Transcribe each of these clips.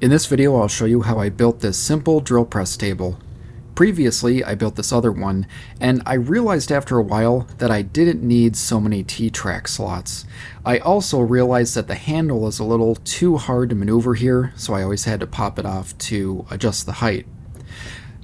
In this video, I'll show you how I built this simple drill press table. Previously, I built this other one, and I realized after a while that I didn't need so many T-track slots. I also realized that the handle is a little too hard to maneuver here, so I always had to pop it off to adjust the height.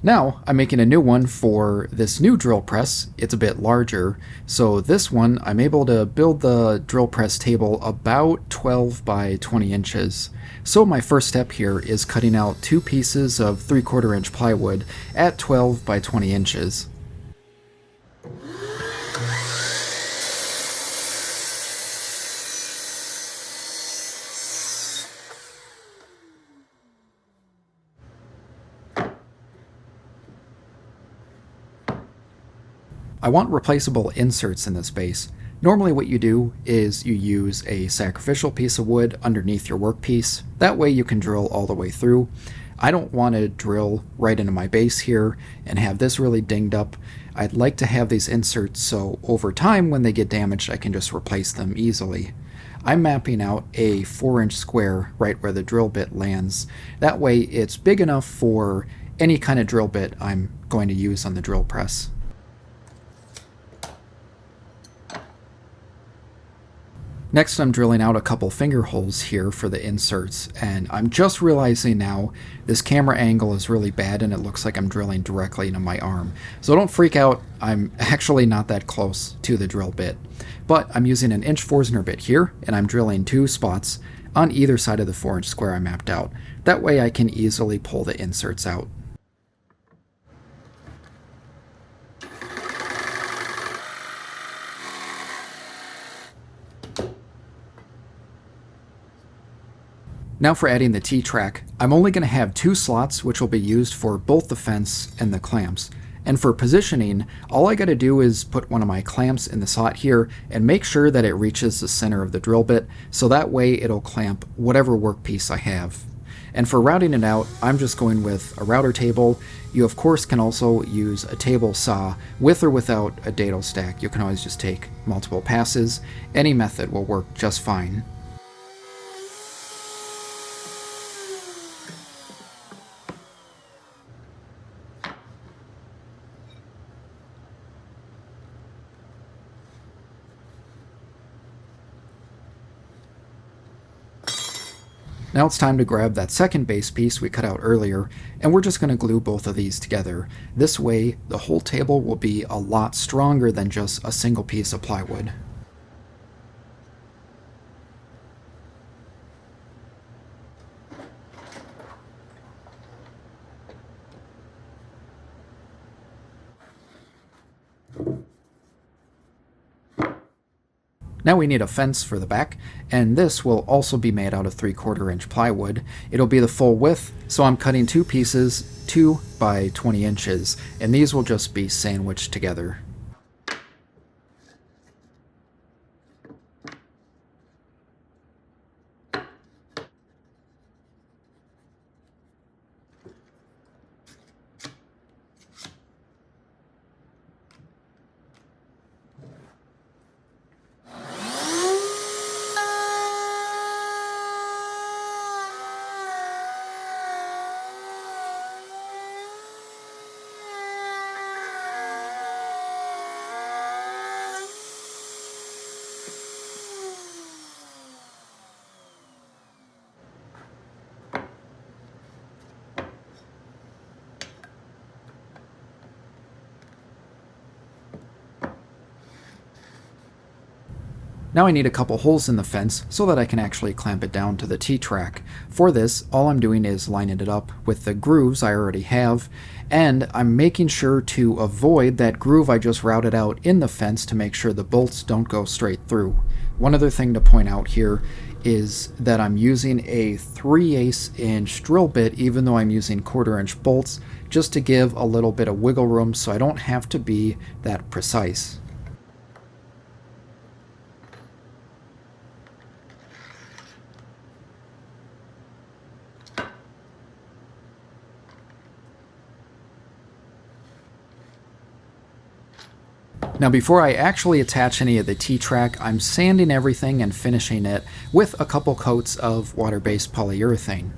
Now, I'm making a new one for this new drill press. It's a bit larger, so this one I'm able to build the drill press table about 12 by 20 inches. So my first step here is cutting out two pieces of 3/4 inch plywood at 12 by 20 inches. I want replaceable inserts in this base. Normally what you do is you use a sacrificial piece of wood underneath your workpiece. That way you can drill all the way through. I don't want to drill right into my base here and have this really dinged up. I'd like to have these inserts so over time when they get damaged I can just replace them easily. I'm mapping out a 4-inch square right where the drill bit lands. That way it's big enough for any kind of drill bit I'm going to use on the drill press. Next, I'm drilling out a couple finger holes here for the inserts, and I'm just realizing now this camera angle is really bad and it looks like I'm drilling directly into my arm. So don't freak out, I'm actually not that close to the drill bit. But I'm using an inch Forstner bit here, and I'm drilling two spots on either side of the 4-inch square I mapped out. That way I can easily pull the inserts out. Now for adding the T-track, I'm only going to have two slots which will be used for both the fence and the clamps. And for positioning, all I got to do is put one of my clamps in the slot here and make sure that it reaches the center of the drill bit, so that way it'll clamp whatever workpiece I have. And for routing it out, I'm just going with a router table. You of course can also use a table saw with or without a dado stack. You can always just take multiple passes. Any method will work just fine. Now it's time to grab that second base piece we cut out earlier, and we're just going to glue both of these together. This way, the whole table will be a lot stronger than just a single piece of plywood. Now we need a fence for the back, and this will also be made out of 3/4 inch plywood. It'll be the full width, so I'm cutting two pieces 2 by 20 inches, and these will just be sandwiched together. Now I need a couple holes in the fence so that I can actually clamp it down to the T-track. For this, all I'm doing is lining it up with the grooves I already have, and I'm making sure to avoid that groove I just routed out in the fence to make sure the bolts don't go straight through. One other thing to point out here is that I'm using a 3/8 inch drill bit even though I'm using 1/4 inch bolts, just to give a little bit of wiggle room so I don't have to be that precise. Now before I actually attach any of the T-track, I'm sanding everything and finishing it with a couple coats of water-based polyurethane.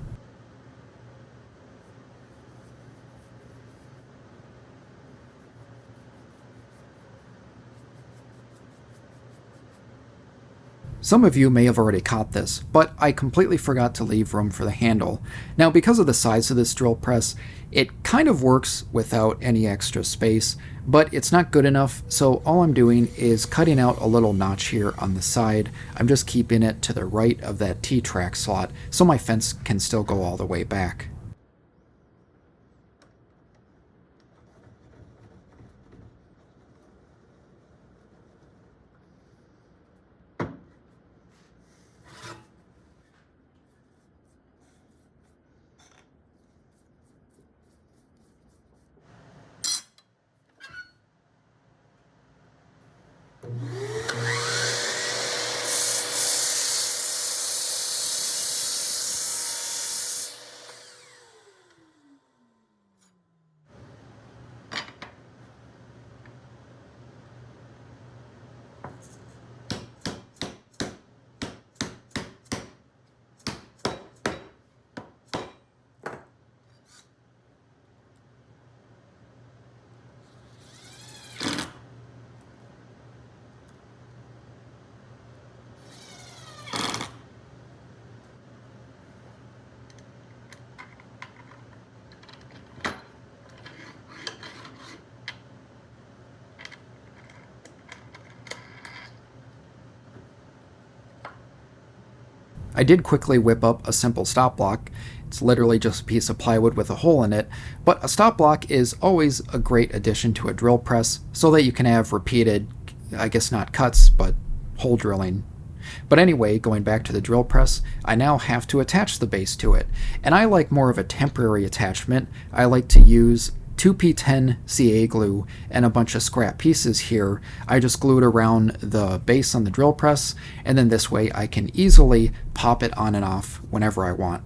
Some of you may have already caught this, but I completely forgot to leave room for the handle. Now, because of the size of this drill press, it kind of works without any extra space, but it's not good enough, so all I'm doing is cutting out a little notch here on the side. I'm just keeping it to the right of that T-track slot, so my fence can still go all the way back. I did quickly whip up a simple stop block. It's literally just a piece of plywood with a hole in it, but a stop block is always a great addition to a drill press so that you can have repeated, I guess not cuts, but hole drilling. But anyway, going back to the drill press, I now have to attach the base to it, and I like more of a temporary attachment. I like to use 2P10 CA glue and a bunch of scrap pieces here. I just glued around the base on the drill press, and then this way I can easily pop it on and off whenever I want.